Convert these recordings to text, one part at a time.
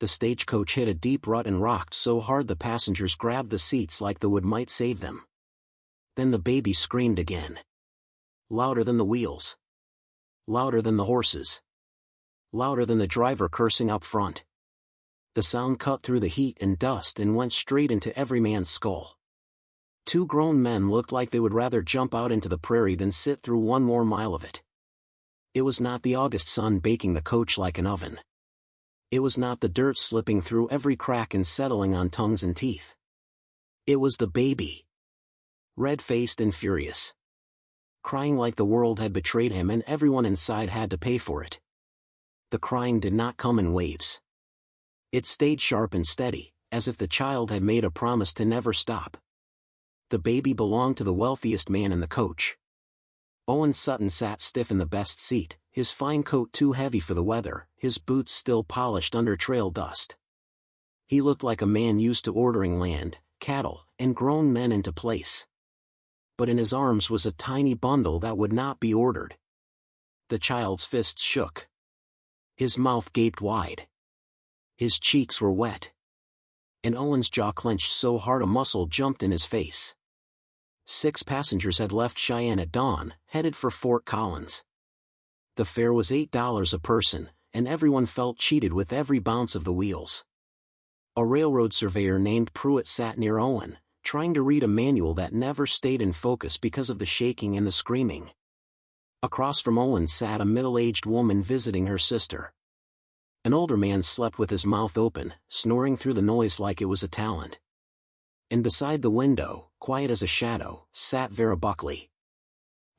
The stagecoach hit a deep rut and rocked so hard the passengers grabbed the seats like the wood might save them. Then the baby screamed again. Louder than the wheels. Louder than the horses. Louder than the driver cursing up front. The sound cut through the heat and dust and went straight into every man's skull. Two grown men looked like they would rather jump out into the prairie than sit through one more mile of it. It was not the August sun baking the coach like an oven. It was not the dirt slipping through every crack and settling on tongues and teeth. It was the baby. Red-faced and furious. Crying like the world had betrayed him and everyone inside had to pay for it. The crying did not come in waves. It stayed sharp and steady, as if the child had made a promise to never stop. The baby belonged to the wealthiest man in the coach. Owen Sutton sat stiff in the best seat, his fine coat too heavy for the weather, his boots still polished under trail dust. He looked like a man used to ordering land, cattle, and grown men into place. But in his arms was a tiny bundle that would not be ordered. The child's fists shook. His mouth gaped wide. His cheeks were wet. And Owen's jaw clenched so hard a muscle jumped in his face. 6 passengers had left Cheyenne at dawn, headed for Fort Collins. The fare was $8 a person, and everyone felt cheated with every bounce of the wheels. A railroad surveyor named Pruitt sat near Owen, trying to read a manual that never stayed in focus because of the shaking and the screaming. Across from Owen sat a middle-aged woman visiting her sister. An older man slept with his mouth open, snoring through the noise like it was a talent. And beside the window, quiet as a shadow, sat Vera Buckley.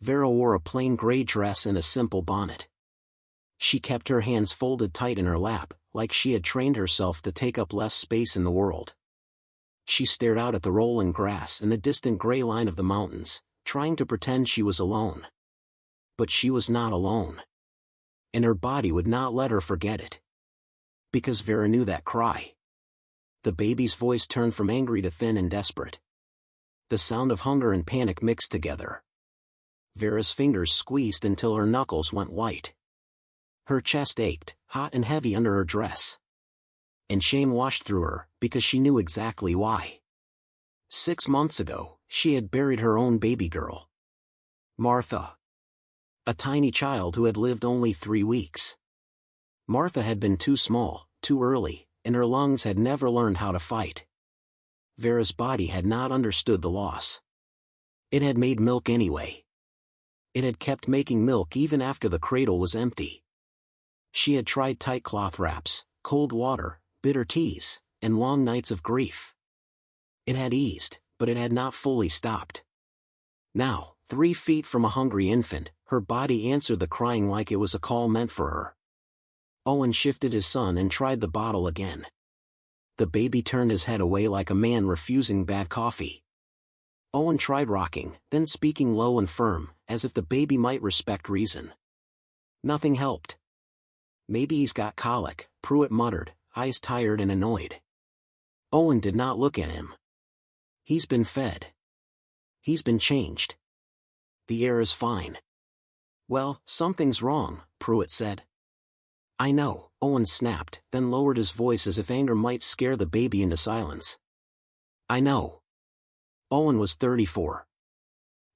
Vera wore a plain gray dress and a simple bonnet. She kept her hands folded tight in her lap, like she had trained herself to take up less space in the world. She stared out at the rolling grass and the distant gray line of the mountains, trying to pretend she was alone. But she was not alone. And her body would not let her forget it. Because Vera knew that cry. The baby's voice turned from angry to thin and desperate. The sound of hunger and panic mixed together. Vera's fingers squeezed until her knuckles went white. Her chest ached, hot and heavy under her dress. And shame washed through her, because she knew exactly why. 6 months ago, she had buried her own baby girl. Martha. A tiny child who had lived only 3 weeks. Martha had been too small, too early, and her lungs had never learned how to fight. Vera's body had not understood the loss. It had made milk anyway. It had kept making milk even after the cradle was empty. She had tried tight cloth wraps, cold water, bitter teas, and long nights of grief. It had eased, but it had not fully stopped. Now, 3 feet from a hungry infant, her body answered the crying like it was a call meant for her. Owen shifted his son and tried the bottle again. The baby turned his head away like a man refusing bad coffee. Owen tried rocking, then speaking low and firm, as if the baby might respect reason. Nothing helped. Maybe he's got colic, Pruitt muttered, eyes tired and annoyed. Owen did not look at him. He's been fed. He's been changed. The air is fine. Well, something's wrong, Pruitt said. I know, Owen snapped, then lowered his voice as if anger might scare the baby into silence. I know. Owen was 34.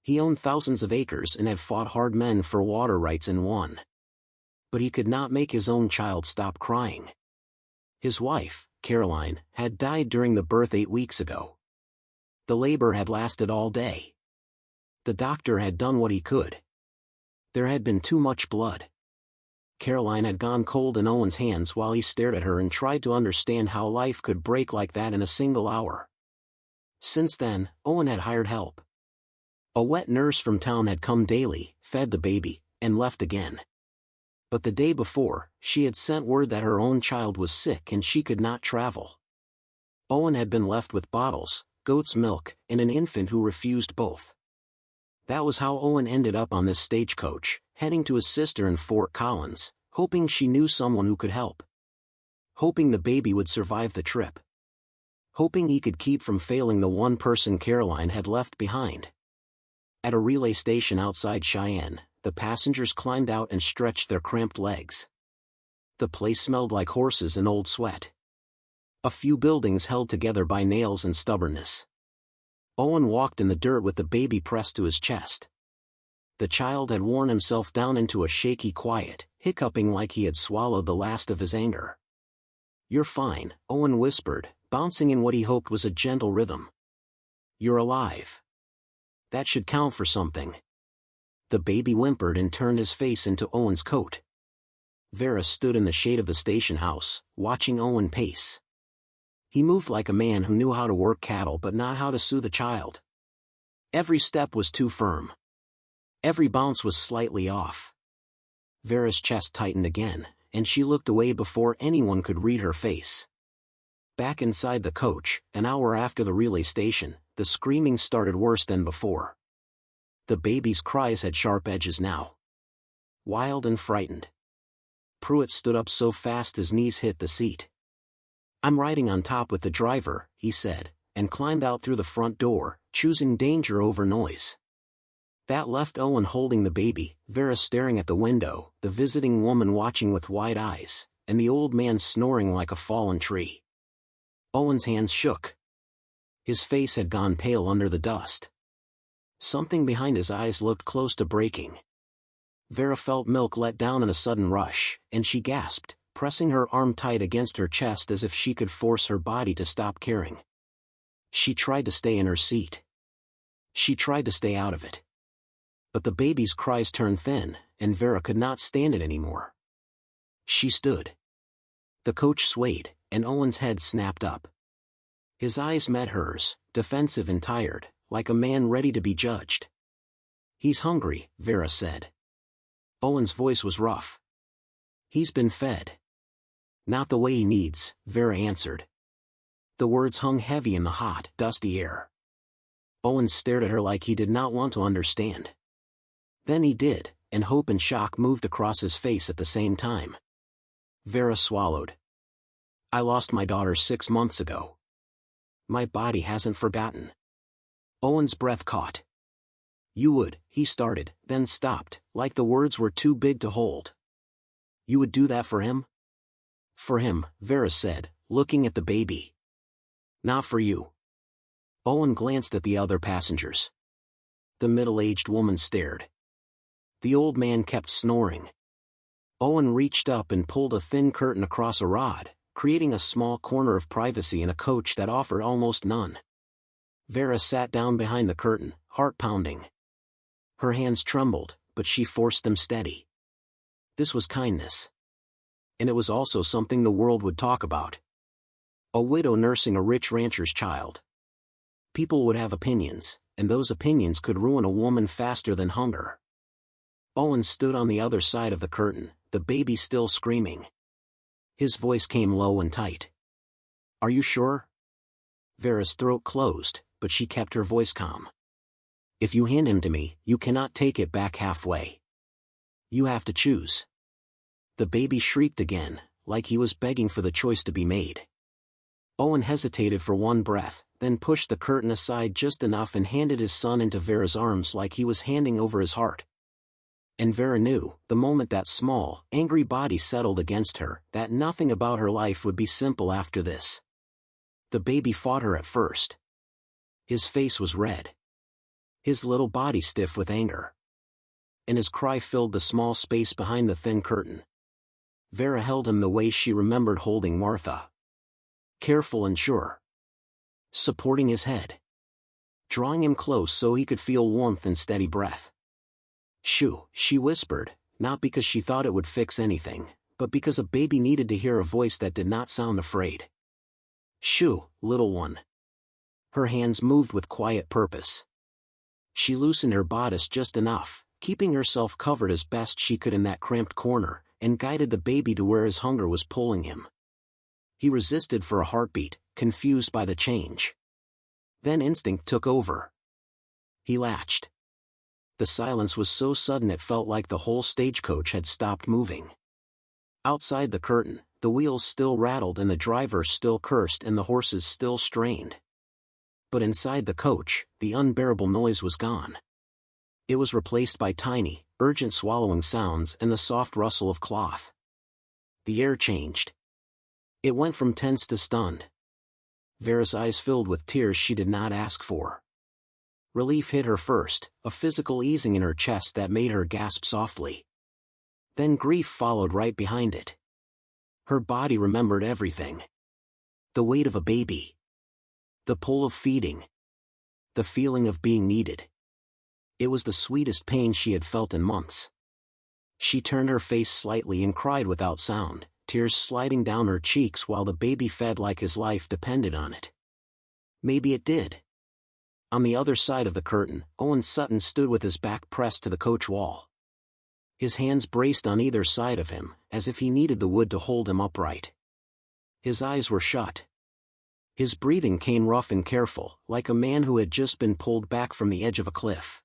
He owned thousands of acres and had fought hard men for water rights and won. But he could not make his own child stop crying. His wife, Caroline, had died during the birth 8 weeks ago. The labor had lasted all day. The doctor had done what he could. There had been too much blood. Caroline had gone cold in Owen's hands while he stared at her and tried to understand how life could break like that in a single hour. Since then, Owen had hired help. A wet nurse from town had come daily, fed the baby, and left again. But the day before, she had sent word that her own child was sick and she could not travel. Owen had been left with bottles, goat's milk, and an infant who refused both. That was how Owen ended up on this stagecoach, heading to his sister in Fort Collins, hoping she knew someone who could help. Hoping the baby would survive the trip. Hoping he could keep from failing the one person Caroline had left behind. At a relay station outside Cheyenne, the passengers climbed out and stretched their cramped legs. The place smelled like horses and old sweat. A few buildings held together by nails and stubbornness. Owen walked in the dirt with the baby pressed to his chest. The child had worn himself down into a shaky quiet, hiccuping like he had swallowed the last of his anger. "You're fine," Owen whispered, bouncing in what he hoped was a gentle rhythm. "You're alive. That should count for something." The baby whimpered and turned his face into Owen's coat. Vera stood in the shade of the station house, watching Owen pace. He moved like a man who knew how to work cattle but not how to soothe a child. Every step was too firm. Every bounce was slightly off. Vera's chest tightened again, and she looked away before anyone could read her face. Back inside the coach, an hour after the relay station, the screaming started worse than before. The baby's cries had sharp edges now. Wild and frightened. Pruitt stood up so fast his knees hit the seat. "I'm riding on top with the driver," he said, and climbed out through the front door, choosing danger over noise. That left Owen holding the baby, Vera staring at the window, the visiting woman watching with wide eyes, and the old man snoring like a fallen tree. Owen's hands shook. His face had gone pale under the dust. Something behind his eyes looked close to breaking. Vera felt milk let down in a sudden rush, and she gasped, pressing her arm tight against her chest as if she could force her body to stop caring. She tried to stay in her seat. She tried to stay out of it. But the baby's cries turned thin, and Vera could not stand it anymore. She stood. The coach swayed, and Owen's head snapped up. His eyes met hers, defensive and tired, like a man ready to be judged. "He's hungry," Vera said. Owen's voice was rough. "He's been fed." "Not the way he needs," Vera answered. The words hung heavy in the hot, dusty air. Owen stared at her like he did not want to understand. Then he did, and hope and shock moved across his face at the same time. Vera swallowed. "I lost my daughter 6 months ago. My body hasn't forgotten." Owen's breath caught. "You would," he started, then stopped, like the words were too big to hold. "You would do that for him?" "For him," Vera said, looking at the baby. "Not for you." Owen glanced at the other passengers. The middle-aged woman stared. The old man kept snoring. Owen reached up and pulled a thin curtain across a rod, creating a small corner of privacy in a coach that offered almost none. Vera sat down behind the curtain, heart pounding. Her hands trembled, but she forced them steady. This was kindness. And it was also something the world would talk about. A widow nursing a rich rancher's child. People would have opinions, and those opinions could ruin a woman faster than hunger. Owen stood on the other side of the curtain, the baby still screaming. His voice came low and tight. "Are you sure?" Vera's throat closed, but she kept her voice calm. "If you hand him to me, you cannot take it back halfway. You have to choose." The baby shrieked again, like he was begging for the choice to be made. Owen hesitated for one breath, then pushed the curtain aside just enough and handed his son into Vera's arms like he was handing over his heart. And Vera knew, the moment that small, angry body settled against her, that nothing about her life would be simple after this. The baby fought her at first. His face was red. His little body stiff with anger. And his cry filled the small space behind the thin curtain. Vera held him the way she remembered holding Martha. Careful and sure. Supporting his head. Drawing him close so he could feel warmth and steady breath. "Shoo," she whispered, not because she thought it would fix anything, but because a baby needed to hear a voice that did not sound afraid. "Shoo, little one." Her hands moved with quiet purpose. She loosened her bodice just enough, keeping herself covered as best she could in that cramped corner, and guided the baby to where his hunger was pulling him. He resisted for a heartbeat, confused by the change. Then instinct took over. He latched. The silence was so sudden it felt like the whole stagecoach had stopped moving. Outside the curtain, the wheels still rattled and the driver still cursed and the horses still strained. But inside the coach, the unbearable noise was gone. It was replaced by tiny, urgent swallowing sounds and the soft rustle of cloth. The air changed. It went from tense to stunned, Vera's eyes filled with tears she did not ask for. Relief hit her first, a physical easing in her chest that made her gasp softly. Then grief followed right behind it. Her body remembered everything. The weight of a baby. The pull of feeding. The feeling of being needed. It was the sweetest pain she had felt in months. She turned her face slightly and cried without sound, tears sliding down her cheeks while the baby fed like his life depended on it. Maybe it did. On the other side of the curtain, Owen Sutton stood with his back pressed to the coach wall. His hands braced on either side of him, as if he needed the wood to hold him upright. His eyes were shut. His breathing came rough and careful, like a man who had just been pulled back from the edge of a cliff.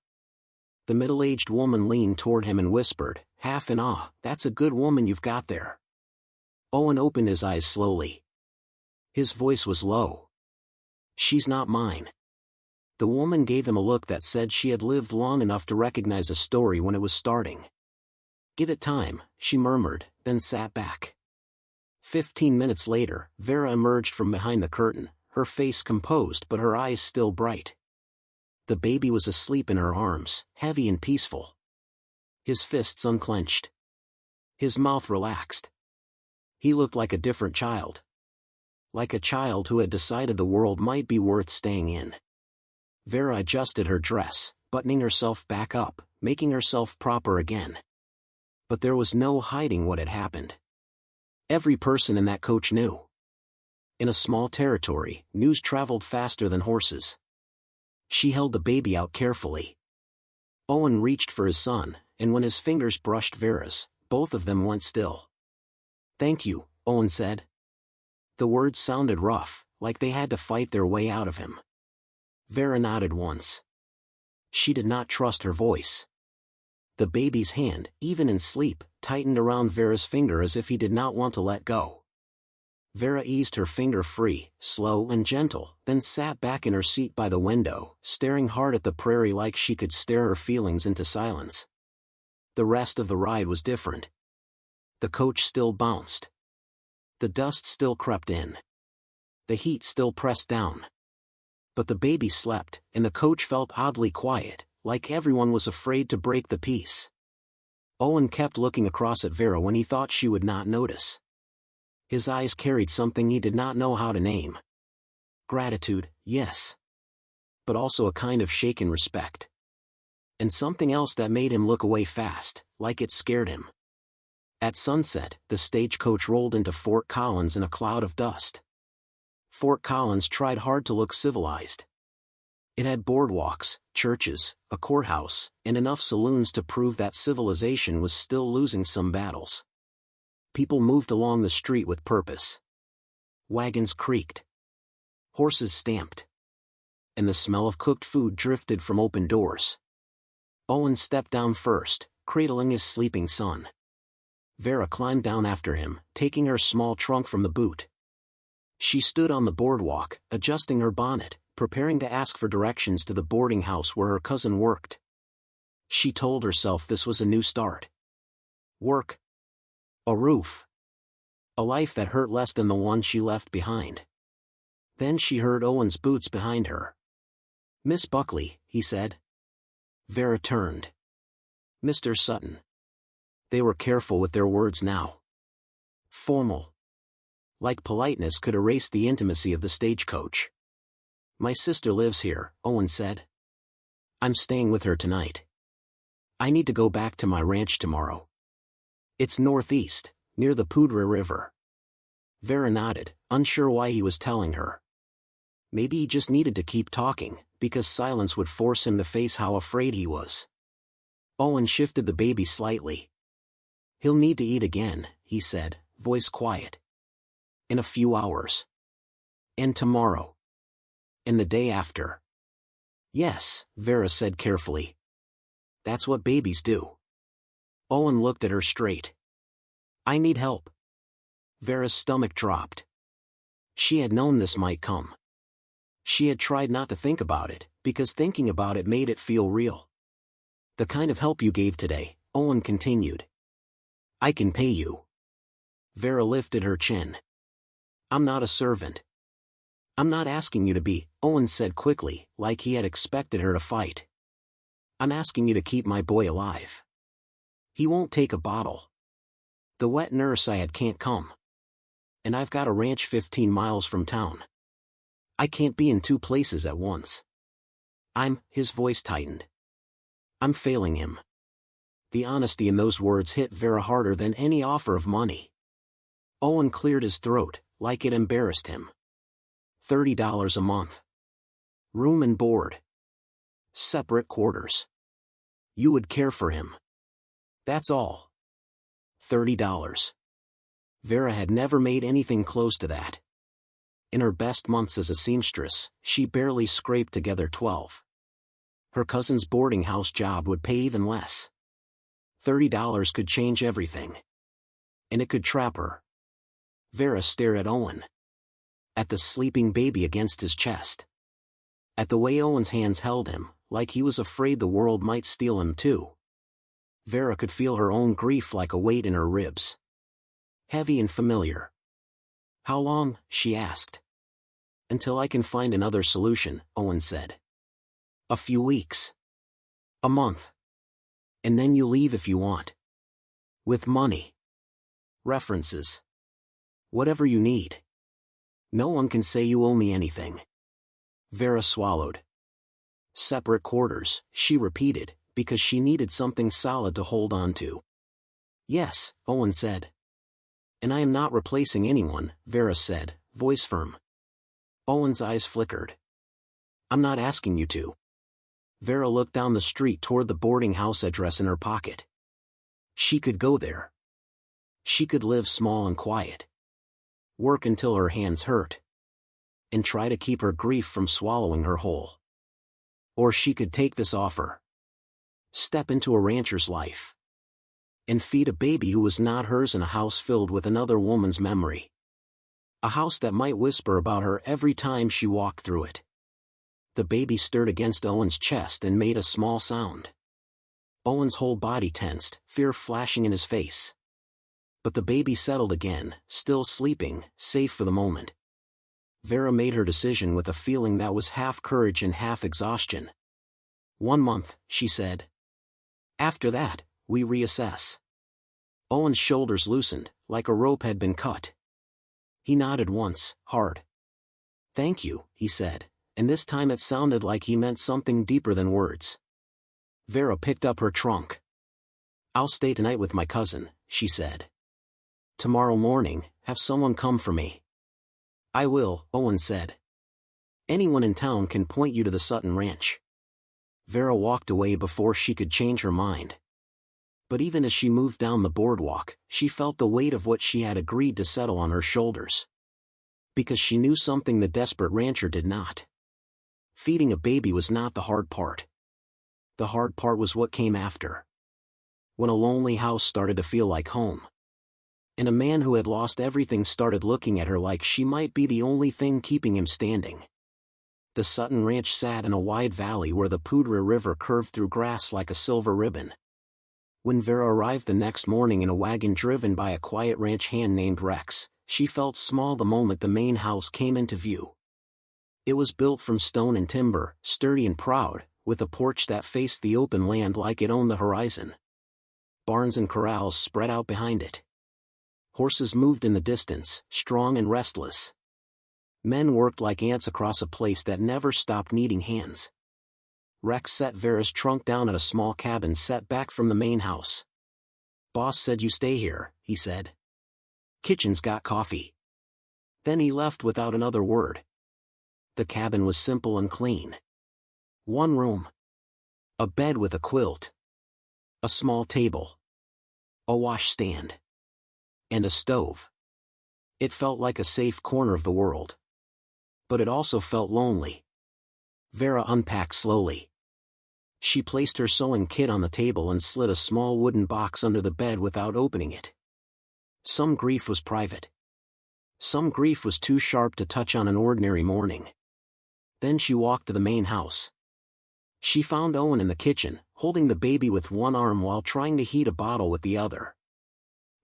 The middle-aged woman leaned toward him and whispered, half in awe, "That's a good woman you've got there." Owen opened his eyes slowly. His voice was low. "She's not mine." The woman gave him a look that said she had lived long enough to recognize a story when it was starting. "Give it time," she murmured, then sat back. 15 minutes later, Vera emerged from behind the curtain, her face composed but her eyes still bright. The baby was asleep in her arms, heavy and peaceful. His fists unclenched. His mouth relaxed. He looked like a different child. Like a child who had decided the world might be worth staying in. Vera adjusted her dress, buttoning herself back up, making herself proper again. But there was no hiding what had happened. Every person in that coach knew. In a small territory, news traveled faster than horses. She held the baby out carefully. Owen reached for his son, and when his fingers brushed Vera's, both of them went still. "Thank you," Owen said. The words sounded rough, like they had to fight their way out of him. Vera nodded once. She did not trust her voice. The baby's hand, even in sleep, tightened around Vera's finger as if he did not want to let go. Vera eased her finger free, slow and gentle, then sat back in her seat by the window, staring hard at the prairie like she could stare her feelings into silence. The rest of the ride was different. The coach still bounced. The dust still crept in. The heat still pressed down. But the baby slept, and the coach felt oddly quiet, like everyone was afraid to break the peace. Owen kept looking across at Vera when he thought she would not notice. His eyes carried something he did not know how to name. Gratitude, yes. But also a kind of shaken respect. And something else that made him look away fast, like it scared him. At sunset, the stagecoach rolled into Fort Collins in a cloud of dust. Fort Collins tried hard to look civilized. It had boardwalks, churches, a courthouse, and enough saloons to prove that civilization was still losing some battles. People moved along the street with purpose. Wagons creaked. Horses stamped. And the smell of cooked food drifted from open doors. Owen stepped down first, cradling his sleeping son. Vera climbed down after him, taking her small trunk from the boot. She stood on the boardwalk, adjusting her bonnet, preparing to ask for directions to the boarding house where her cousin worked. She told herself this was a new start. Work. A roof. A life that hurt less than the one she left behind. Then she heard Owen's boots behind her. "Miss Buckley," he said. Vera turned. "Mr. Sutton." They were careful with their words now. Formal. Like politeness could erase the intimacy of the stagecoach. "My sister lives here," Owen said. "I'm staying with her tonight. I need to go back to my ranch tomorrow. It's northeast, near the Poudre River." Vera nodded, unsure why he was telling her. Maybe he just needed to keep talking, because silence would force him to face how afraid he was. Owen shifted the baby slightly. "He'll need to eat again," he said, voice quiet. "In a few hours. And tomorrow. And the day after." "Yes," Vera said carefully. "That's what babies do." Owen looked at her straight. "I need help." Vera's stomach dropped. She had known this might come. She had tried not to think about it, because thinking about it made it feel real. "The kind of help you gave today," Owen continued. "I can pay you." Vera lifted her chin. "I'm not a servant. I'm not asking you to be, Owen said quickly, like he had expected her to fight. I'm asking you to keep my boy alive. He won't take a bottle. The wet nurse I had can't come. And I've got a ranch 15 miles from town. I can't be in two places at once. His voice tightened. I'm failing him. The honesty in those words hit Vera harder than any offer of money. Owen cleared his throat, like it embarrassed him. $30 a month. Room and board. Separate quarters. You would care for him. That's all. $30. Vera had never made anything close to that. In her best months as a seamstress, she barely scraped together 12. Her cousin's boarding house job would pay even less. $30 could change everything. And it could trap her. Vera stared at Owen. At the sleeping baby against his chest. At the way Owen's hands held him, like he was afraid the world might steal him too. Vera could feel her own grief like a weight in her ribs. Heavy and familiar. How long? She asked. Until I can find another solution, Owen said. A few weeks. A month. And then you leave if you want. With money. References. Whatever you need. No one can say you owe me anything. Vera swallowed. Separate quarters, she repeated, because she needed something solid to hold on to. Yes, Owen said. And I am not replacing anyone, Vera said, voice firm. Owen's eyes flickered. I'm not asking you to. Vera looked down the street toward the boarding house address in her pocket. She could go there. She could live small and quiet. Work until her hands hurt. And try to keep her grief from swallowing her whole. Or she could take this offer. Step into a rancher's life. And feed a baby who was not hers in a house filled with another woman's memory. A house that might whisper about her every time she walked through it. The baby stirred against Owen's chest and made a small sound. Owen's whole body tensed, fear flashing in his face. But the baby settled again, still sleeping, safe for the moment. Vera made her decision with a feeling that was half courage and half exhaustion. 1 month, she said. After that, we reassess. Owen's shoulders loosened, like a rope had been cut. He nodded once, hard. Thank you, he said, and this time it sounded like he meant something deeper than words. Vera picked up her trunk. I'll stay tonight with my cousin, she said. Tomorrow morning, have someone come for me. I will, Owen said. Anyone in town can point you to the Sutton Ranch. Vera walked away before she could change her mind. But even as she moved down the boardwalk, she felt the weight of what she had agreed to settle on her shoulders. Because she knew something the desperate rancher did not. Feeding a baby was not the hard part. The hard part was what came after. When a lonely house started to feel like home. And a man who had lost everything started looking at her like she might be the only thing keeping him standing. The Sutton Ranch sat in a wide valley where the Poudre River curved through grass like a silver ribbon. When Vera arrived the next morning in a wagon driven by a quiet ranch hand named Rex, she felt small the moment the main house came into view. It was built from stone and timber, sturdy and proud, with a porch that faced the open land like it owned the horizon. Barns and corrals spread out behind it. Horses moved in the distance, strong and restless. Men worked like ants across a place that never stopped needing hands. Rex set Vera's trunk down at a small cabin set back from the main house. Boss said you stay here, he said. Kitchen's got coffee. Then he left without another word. The cabin was simple and clean. 1 room. A bed with a quilt. A small table. A washstand. And a stove. It felt like a safe corner of the world. But it also felt lonely. Vera unpacked slowly. She placed her sewing kit on the table and slid a small wooden box under the bed without opening it. Some grief was private. Some grief was too sharp to touch on an ordinary morning. Then she walked to the main house. She found Owen in the kitchen, holding the baby with one arm while trying to heat a bottle with the other.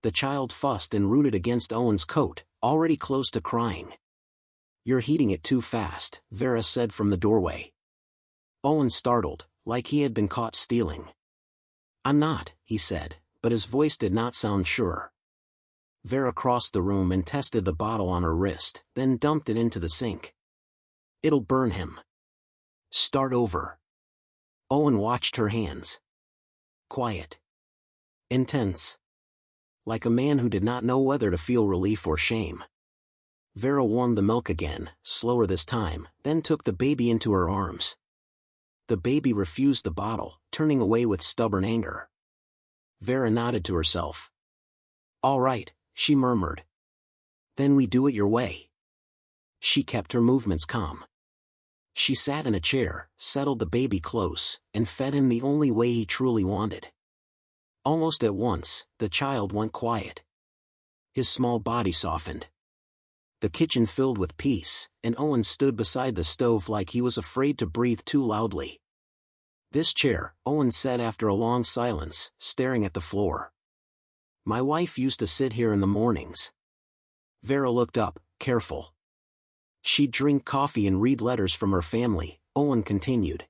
The child fussed and rooted against Owen's coat, already close to crying. You're heating it too fast, Vera said from the doorway. Owen startled, like he had been caught stealing. I'm not, he said, but his voice did not sound sure. Vera crossed the room and tested the bottle on her wrist, then dumped it into the sink. It'll burn him. Start over. Owen watched her hands. Quiet. Intense. Like a man who did not know whether to feel relief or shame. Vera warmed the milk again, slower this time, then took the baby into her arms. The baby refused the bottle, turning away with stubborn anger. Vera nodded to herself. All right, she murmured. Then we do it your way. She kept her movements calm. She sat in a chair, settled the baby close, and fed him the only way he truly wanted. Almost at once, the child went quiet. His small body softened. The kitchen filled with peace, and Owen stood beside the stove like he was afraid to breathe too loudly. This chair, Owen said after a long silence, staring at the floor. My wife used to sit here in the mornings. Vera looked up, careful. She'd drink coffee and read letters from her family, Owen continued.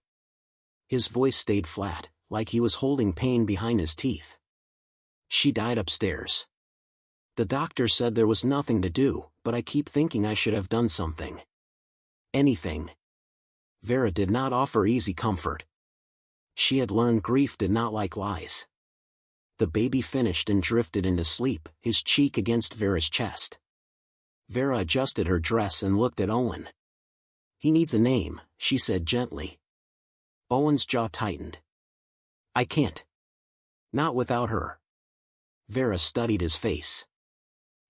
His voice stayed flat, like he was holding pain behind his teeth. She died upstairs. The doctor said there was nothing to do, but I keep thinking I should have done something. Anything. Vera did not offer easy comfort. She had learned grief did not like lies. The baby finished and drifted into sleep, his cheek against Vera's chest. Vera adjusted her dress and looked at Owen. He needs a name, she said gently. Owen's jaw tightened. I can't. Not without her. Vera studied his face.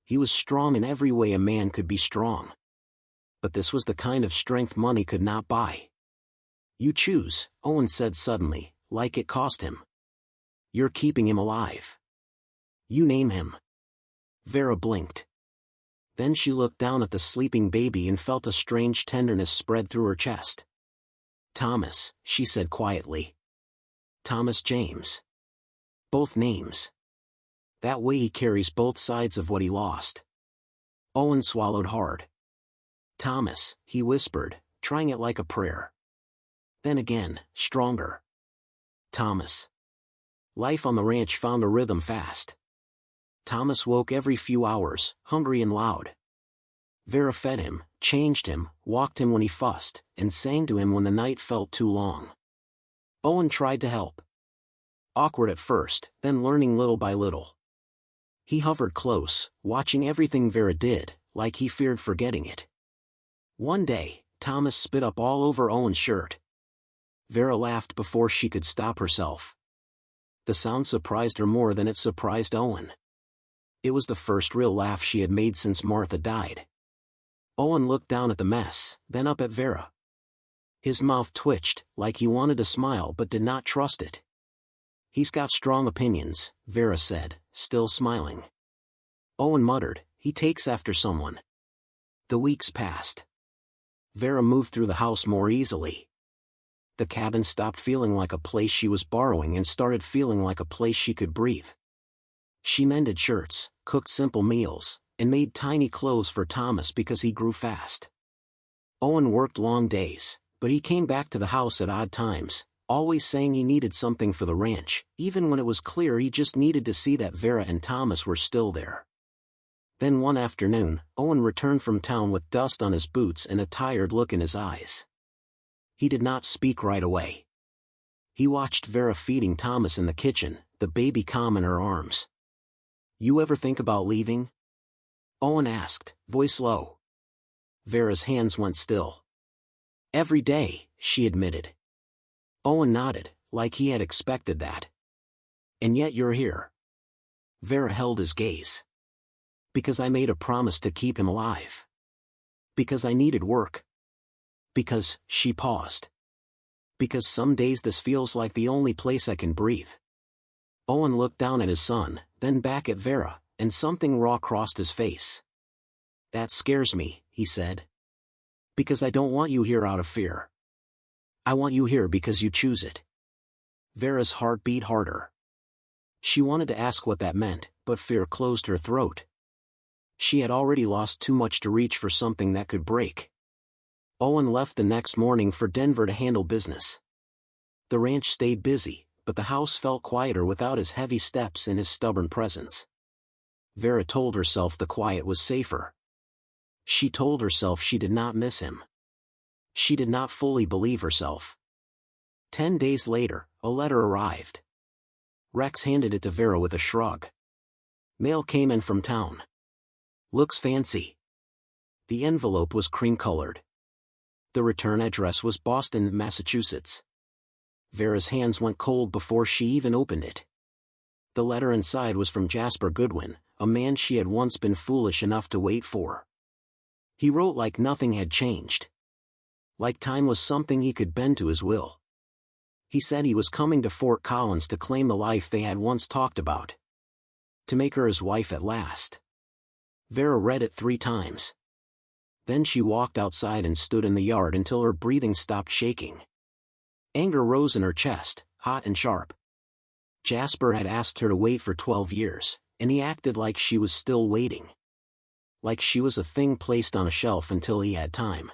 He was strong in every way a man could be strong. But this was the kind of strength money could not buy. You choose, Owen said suddenly, like it cost him. You're keeping him alive. You name him. Vera blinked. Then she looked down at the sleeping baby and felt a strange tenderness spread through her chest. Thomas, she said quietly. Thomas James. Both names. That way he carries both sides of what he lost. Owen swallowed hard. Thomas, he whispered, trying it like a prayer. Then again, stronger. Thomas. Life on the ranch found a rhythm fast. Thomas woke every few hours, hungry and loud. Vera fed him, changed him, walked him when he fussed, and sang to him when the night felt too long. Owen tried to help. Awkward at first, then learning little by little. He hovered close, watching everything Vera did, like he feared forgetting it. One day, Thomas spit up all over Owen's shirt. Vera laughed before she could stop herself. The sound surprised her more than it surprised Owen. It was the first real laugh she had made since Martha died. Owen looked down at the mess, then up at Vera. His mouth twitched, like he wanted to smile but did not trust it. He's got strong opinions, Vera said, still smiling. Owen muttered, he takes after someone. The weeks passed. Vera moved through the house more easily. The cabin stopped feeling like a place she was borrowing and started feeling like a place she could breathe. She mended shirts, cooked simple meals, and made tiny clothes for Thomas because he grew fast. Owen worked long days, but he came back to the house at odd times, always saying he needed something for the ranch, even when it was clear he just needed to see that Vera and Thomas were still there. Then one afternoon, Owen returned from town with dust on his boots and a tired look in his eyes. He did not speak right away. He watched Vera feeding Thomas in the kitchen, the baby calm in her arms. You ever think about leaving? Owen asked, voice low. Vera's hands went still. Every day, she admitted. Owen nodded, like he had expected that. And yet you're here. Vera held his gaze. Because I made a promise to keep him alive. Because I needed work. Because, she paused. Because some days this feels like the only place I can breathe. Owen looked down at his son, then back at Vera, and something raw crossed his face. That scares me, he said. Because I don't want you here out of fear. I want you here because you choose it. Vera's heart beat harder. She wanted to ask what that meant, but fear closed her throat. She had already lost too much to reach for something that could break. Owen left the next morning for Denver to handle business. The ranch stayed busy, but the house felt quieter without his heavy steps and his stubborn presence. Vera told herself the quiet was safer. She told herself she did not miss him. She did not fully believe herself. 10 days later, a letter arrived. Rex handed it to Vera with a shrug. Mail came in from town. Looks fancy. The envelope was cream-colored. The return address was Boston, Massachusetts. Vera's hands went cold before she even opened it. The letter inside was from Jasper Goodwin, a man she had once been foolish enough to wait for. He wrote like nothing had changed. Like time was something he could bend to his will. He said he was coming to Fort Collins to claim the life they had once talked about. To make her his wife at last. Vera read it 3 times. Then she walked outside and stood in the yard until her breathing stopped shaking. Anger rose in her chest, hot and sharp. Jasper had asked her to wait for 12 years, and he acted like she was still waiting. Like she was a thing placed on a shelf until he had time.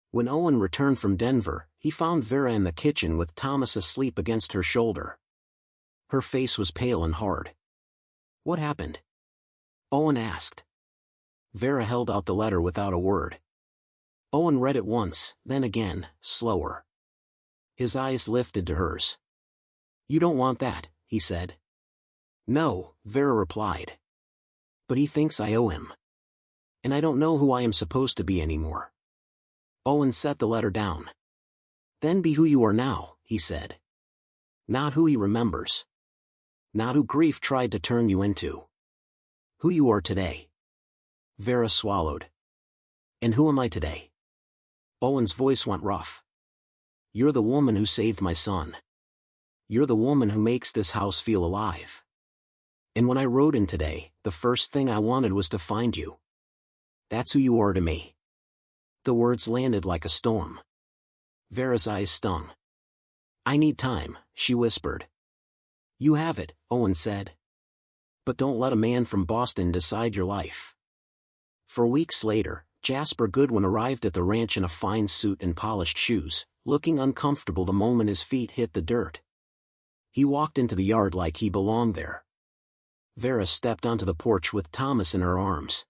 When Owen returned from Denver, he found Vera in the kitchen with Thomas asleep against her shoulder. Her face was pale and hard. "What happened?" Owen asked. Vera held out the letter without a word. Owen read it once, then again, slower. His eyes lifted to hers. "You don't want that," he said. "No," Vera replied. "But he thinks I owe him. And I don't know who I am supposed to be anymore." Owen set the letter down. "Then be who you are now," he said. "Not who he remembers. Not who grief tried to turn you into. Who you are today." Vera swallowed. "And who am I today?" Owen's voice went rough. "You're the woman who saved my son. You're the woman who makes this house feel alive. And when I rode in today, the first thing I wanted was to find you. That's who you are to me." The words landed like a storm. Vera's eyes stung. "I need time," she whispered. "You have it," Owen said. "But don't let a man from Boston decide your life." For weeks later, Jasper Goodwin arrived at the ranch in a fine suit and polished shoes, looking uncomfortable the moment his feet hit the dirt. He walked into the yard like he belonged there. Vera stepped onto the porch with Thomas in her arms.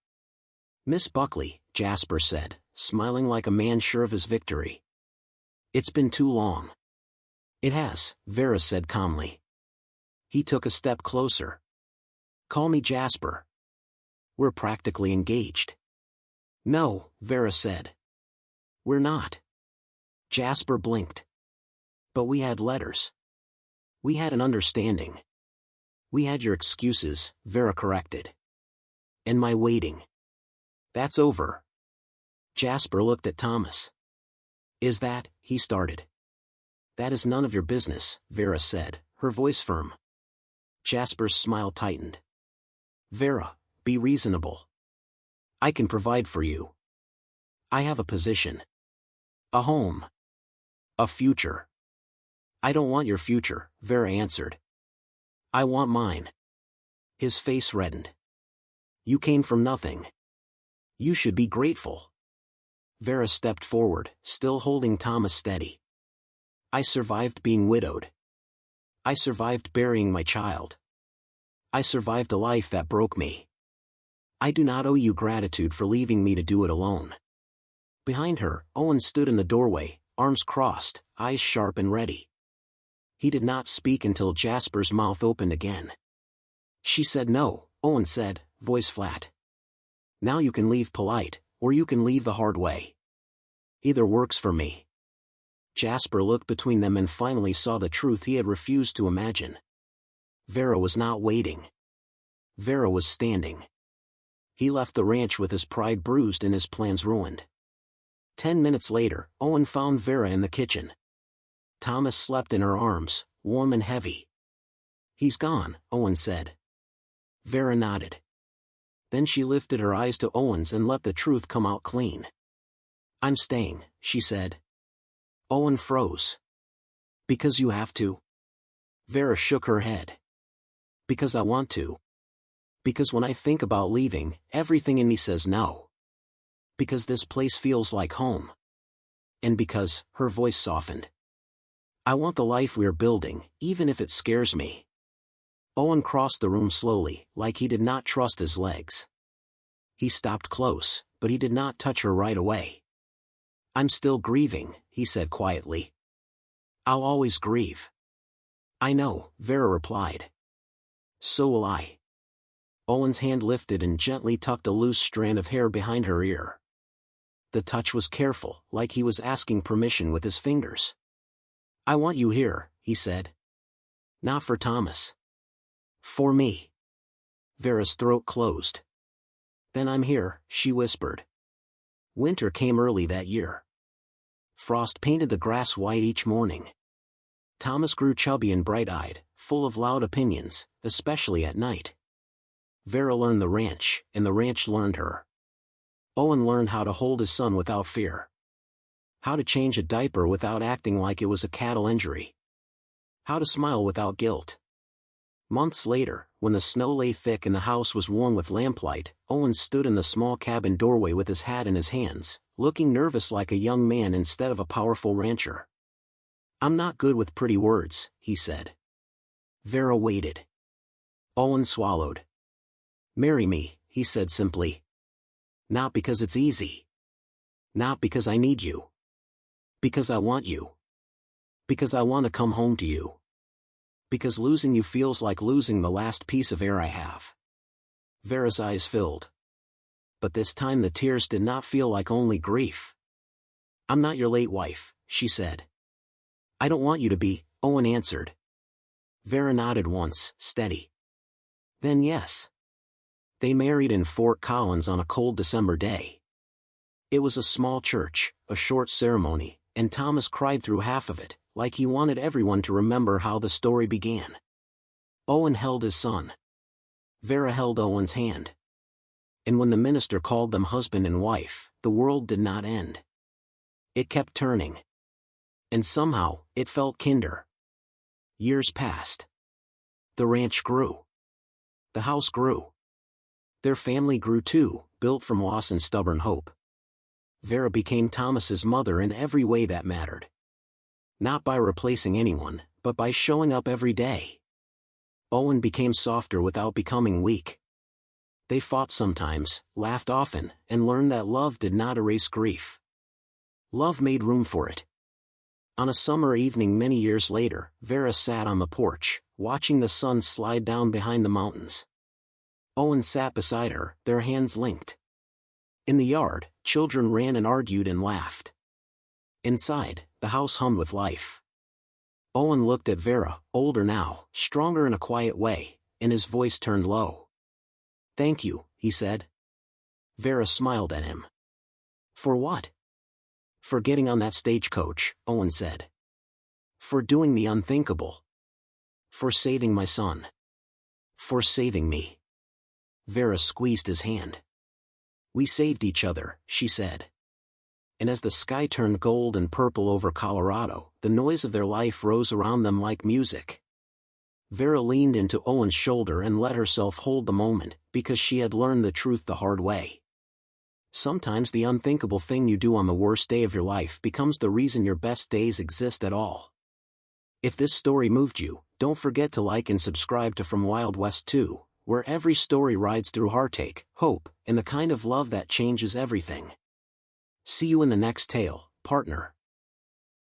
"Miss Buckley," Jasper said, smiling like a man sure of his victory. "It's been too long." "It has," Vera said calmly. He took a step closer. "Call me Jasper. We're practically engaged." "No," Vera said. "We're not." Jasper blinked. "But we had letters. We had an understanding." "We had your excuses," Vera corrected. "And my waiting. That's over." Jasper looked at Thomas. "Is that," he started. "That is none of your business," Vera said, her voice firm. Jasper's smile tightened. "Vera, be reasonable. I can provide for you. I have a position. A home. A future." "I don't want your future," Vera answered. "I want mine." His face reddened. "You came from nothing. You should be grateful." Vera stepped forward, still holding Thomas steady. "I survived being widowed. I survived burying my child. I survived a life that broke me. I do not owe you gratitude for leaving me to do it alone." Behind her, Owen stood in the doorway, arms crossed, eyes sharp and ready. He did not speak until Jasper's mouth opened again. "She said no," Owen said, voice flat. "Now you can leave polite, or you can leave the hard way. Either works for me." Jasper looked between them and finally saw the truth he had refused to imagine. Vera was not waiting. Vera was standing. He left the ranch with his pride bruised and his plans ruined. 10 minutes later, Owen found Vera in the kitchen. Thomas slept in her arms, warm and heavy. "He's gone," Owen said. Vera nodded. Then she lifted her eyes to Owen's and let the truth come out clean. "I'm staying," she said. Owen froze. "Because you have to?" Vera shook her head. "Because I want to. Because when I think about leaving, everything in me says no. Because this place feels like home. and because, her voice softened. I want the life we're building, even if it scares me. Owen crossed the room slowly, like he did not trust his legs. He stopped close, but he did not touch her right away. I'm still grieving, he said quietly. I'll always grieve. I know, Vera replied. So will I. Owen's hand lifted and gently tucked a loose strand of hair behind her ear. The touch was careful, like he was asking permission with his fingers. I want you here, he said. Not for Thomas. For me. Vera's throat closed. Then I'm here, she whispered. Winter came early that year. Frost painted the grass white each morning. Thomas grew chubby and bright-eyed, full of loud opinions, especially at night. Vera learned the ranch, and the ranch learned her. Owen learned how to hold his son without fear. How to change a diaper without acting like it was a cattle injury. How to smile without guilt. Months later, when the snow lay thick and the house was warm with lamplight, Owen stood in the small cabin doorway with his hat in his hands, looking nervous like a young man instead of a powerful rancher. I'm not good with pretty words, he said. Vera waited. Owen swallowed. Marry me, he said simply. Not because it's easy. Not because I need you. Because I want you. Because I want to come home to you. Because losing you feels like losing the last piece of air I have. Vera's eyes filled. But this time the tears did not feel like only grief. I'm not your late wife, she said. I don't want you to be, Owen answered. Vera nodded once, steady. Then yes. They married in Fort Collins on a cold December day. It was a small church, a short ceremony, and Thomas cried through half of it, like he wanted everyone to remember how the story began. Owen held his son. Vera held Owen's hand. And when the minister called them husband and wife, the world did not end. It kept turning. And somehow, it felt kinder. Years passed. The ranch grew. The house grew. Their family grew too, built from loss and stubborn hope. Vera became Thomas's mother in every way that mattered. Not by replacing anyone, but by showing up every day. Owen became softer without becoming weak. They fought sometimes, laughed often, and learned that love did not erase grief. Love made room for it. On a summer evening many years later, Vera sat on the porch, watching the sun slide down behind the mountains. Owen sat beside her, their hands linked. In the yard, children ran and argued and laughed. Inside, the house hummed with life. Owen looked at Vera, older now, stronger in a quiet way, and his voice turned low. Thank you, he said. Vera smiled at him. For what? For getting on that stagecoach, Owen said. For doing the unthinkable. For saving my son. For saving me. Vera squeezed his hand. We saved each other, she said. And as the sky turned gold and purple over Colorado, the noise of their life rose around them like music. Vera leaned into Owen's shoulder and let herself hold the moment, because she had learned the truth the hard way. Sometimes the unthinkable thing you do on the worst day of your life becomes the reason your best days exist at all. If this story moved you, don't forget to like and subscribe to From Wild West 2, where every story rides through heartache, hope, and the kind of love that changes everything. See you in the next tale, partner.